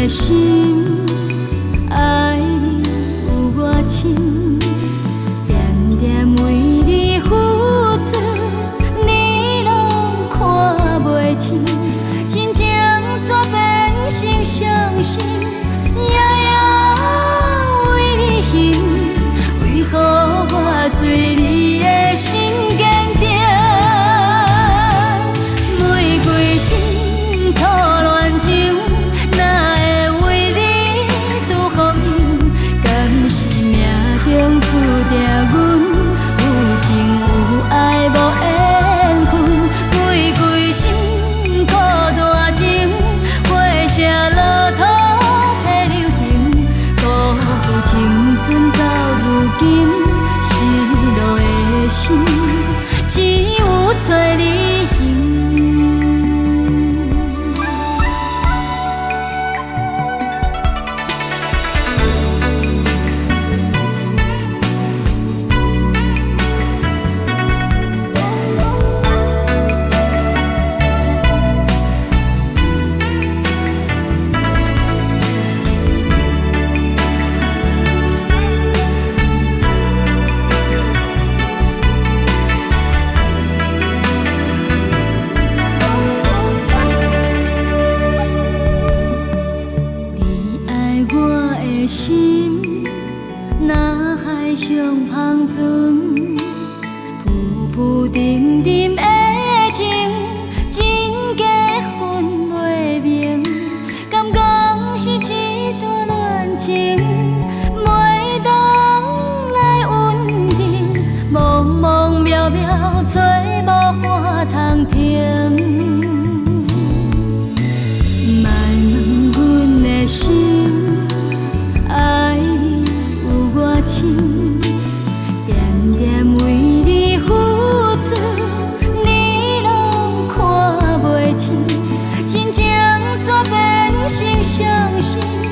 的心，爱你有我深，点点为你付出，你拢看袂清，真情煞变成伤心，夜夜为你恨，为何我做你的心坚定？玫瑰心错乱情，哪会为你拄风影？敢是命中注定阮有情有爱无缘分？玫瑰心苦大情，花谢落土地流行，辜负青春到如今，失落的心只有找你还。心，若海上芳船，浮浮沉沉的情，真假分袂明。敢讲是一段恋情，袂当来稳定，茫茫渺渺找无花通停。莫问阮的心。爱你有我深，点点为你付出，你拢看袂清，真情煞变成伤心。